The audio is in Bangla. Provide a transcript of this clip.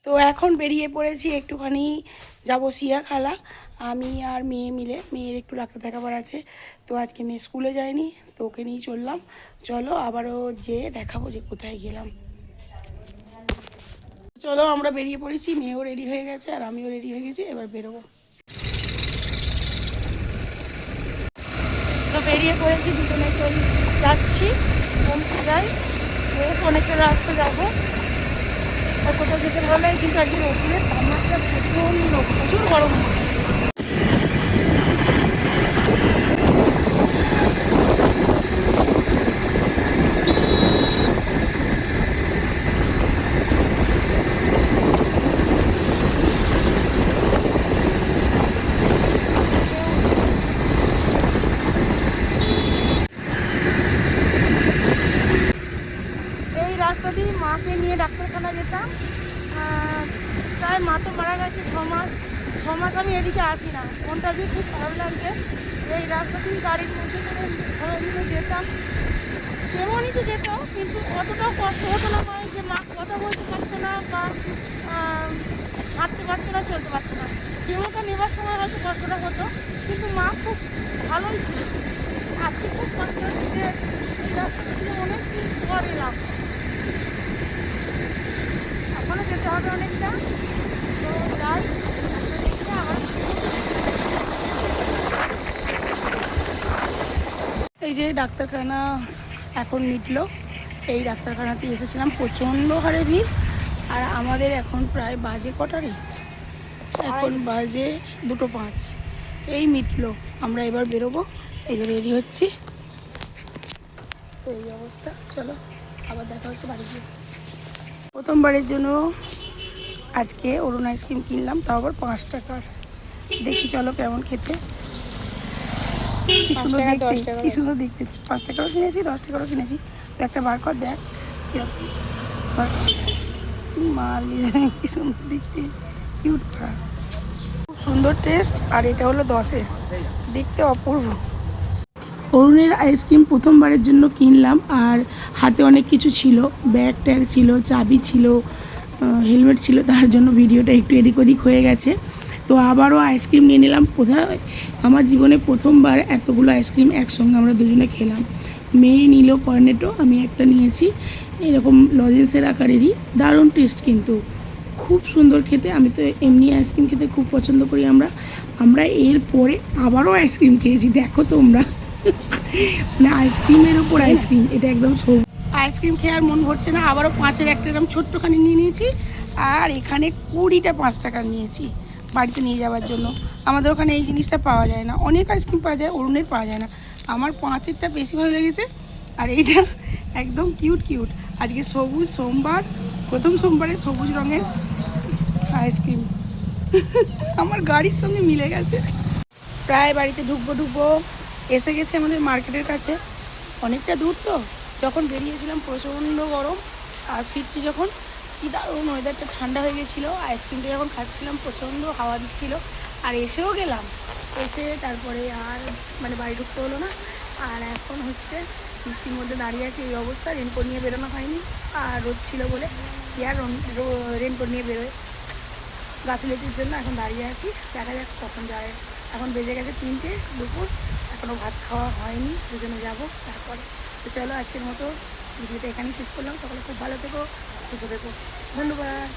তো এখন বেরিয়ে পড়েছি, একটুখানি যাব সিয়াখালা। আমি আর মেয়ে মিলে, মেয়ের একটু ডাক্তার দেখাবার আছে। তো আজকে মেয়ে স্কুলে যায়নি, তো ওকে নিয়ে চললাম। চলো আবারও যেয়ে দেখাবো যে কোথায় গেলাম। চলো আমরা বেরিয়ে পড়েছি, মেয়েও রেডি হয়ে গেছে আর আমিও রেডি হয়ে গেছি, এবার বেরোবো। তো বেরিয়ে পড়েছি, দুজনে যাচ্ছি, পৌঁছে যাই। বেশ অনেকটা রাস্তা যাবো। আর কোথাও যেতে ভালো লাগে, কিন্তু আজকে রোদের তাপমাত্রা প্রচুর গরম হচ্ছে। এই রাস্তা দিয়ে মাকে নিয়ে ডাক্তারখানা যেতাম। প্রায় মা তো মারা গেছে 6 মাস আমি এদিকে আসি না। মনটা যে খুব খারাপ লাগছে। এই রাস্তা দিয়ে গাড়ির মধ্যে করে সবাই মিলে যেতাম, কেমনই তো যেত, কিন্তু অতটাও কষ্ট হতো না মায়ের, যে মা কথা বলতে পারতো না বা হাঁটতে পারতো না, চলতে পারতো না। কেমনটা নেবার সময় হয়তো কষ্টটা হতো, কিন্তু মা খুব ভালোই ছিল। আজকে খুব কষ্ট হচ্ছে যে এই রাস্তা থেকে অনেক দিন পর এলাম, এখনও যেতে হবে অনেকটা। তো যাই, আবার এই যে ডাক্তারখানা এখন মিটলো। এই ডাক্তারখানাতে এসেছিলাম, প্রচণ্ড হারে ভিড়। আর আমাদের এখন প্রায় বাজে কটারে, এখন বাজে 2:05। এই মিটলো, আমরা এবার বেরোবো। এই যে রেডি হচ্ছি। তো এই অবস্থা, চলো আবার দেখা হচ্ছে বাড়ি গিয়ে। প্রথমবারের জন্য আজকে অরুণ আইসক্রিম কিনলাম, তাও আবার 5 টাকার। দেখি চলো কেমন খেতে, কি সুন্দর দেখতে, কি সুন্দর দেখতে। 5 টাকারও কিনেছি, 10 টাকারও কিনেছি। তো একটা বার কর, দেখ কি মাল, কি সুন্দর দেখতে, কিউট। খুব সুন্দর টেস্ট। আর এটা হলো 10-এর, দেখতে অপূর্ব। অরুণের আইসক্রিম প্রথমবারের জন্য কিনলাম। আর হাতে অনেক কিছু ছিল, ব্যাগ ট্যাগ ছিল, চাবি ছিল, হেলমেট ছিল, তার জন্য ভিডিওটা একটু এদিক ওদিক হয়ে গেছে। তো আবারও আইসক্রিম নিয়ে নিলাম। কোথায় আমার জীবনে প্রথমবার এতগুলো আইসক্রিম একসঙ্গে আমরা দুজনে খেলাম। মেয়ে নিল কর্নেটো, আমি একটা নিয়েছি, এরকম লজেন্সের আকারেরই, দারুণ টেস্ট, কিন্তু খুব সুন্দর খেতে। আমি তো এমনি আইসক্রিম খেতে খুব পছন্দ করি। আমরা এরপরে আবারও আইসক্রিম খেয়েছি, দেখো তোমরা, মানে আইসক্রিমের উপর আইসক্রিম, এটা একদম আইসক্রিম খেয়ে আর মন ভরছে না। আবারও 5-এর একটা এরকম ছোট্টখানি নিয়ে নিয়েছি। আর এখানে 20টা 5 টাকার নিয়েছি বাড়িতে নিয়ে যাওয়ার জন্য। আমাদের ওখানে এই জিনিসটা পাওয়া যায় না, অনেক আইসক্রিম পাওয়া যায়, অরুণের পাওয়া যায় না। আমার 5-এরটা বেশি ভালো লেগেছে। আর এইটা একদম কিউট। আজকে সবুজ সোমবার, প্রথম সোমবারে সবুজ রঙের আইসক্রিম আমার গাড়ির সঙ্গে মিলে গেছে। প্রায় বাড়িতে ঢুকবো। এসে গেছে আমাদের মার্কেটের কাছে, অনেকটা দূর। তো যখন বেরিয়েছিলাম প্রচণ্ড গরম, আর ফিরছি যখন কি দারুণ ওয়েদারটা ঠান্ডা হয়ে গেছিলো। আইসক্রিমটা যখন খাচ্ছিলাম প্রচণ্ড হাওয়া দিচ্ছিলো। আর এসেও গেলাম, এসে তারপরে আর মানে বাড়ি ঢুকতে হলো না। আর এখন হচ্ছে বৃষ্টির মধ্যে দাঁড়িয়ে আছে, এই অবস্থা। রেনকোট নিয়ে বেরোনো হয়নি, আর রোদ ছিল বলে কি আর রেনকোট নিয়ে বেরোয়। গাফিলতির জন্য এখন দাঁড়িয়ে আছি, দেখা যাক কখন যায়। এখন বেজে গেছে 3টে দুপুর, এখনও ভাত খাওয়া হয়নি, দুজনে যাবো তারপরে। তো চলো আজকের মতো ভিডিওটা এখানেই শেষ করলাম। সকলে খুব ভালো থেকো, সুস্থ থেকো, ধন্যবাদ।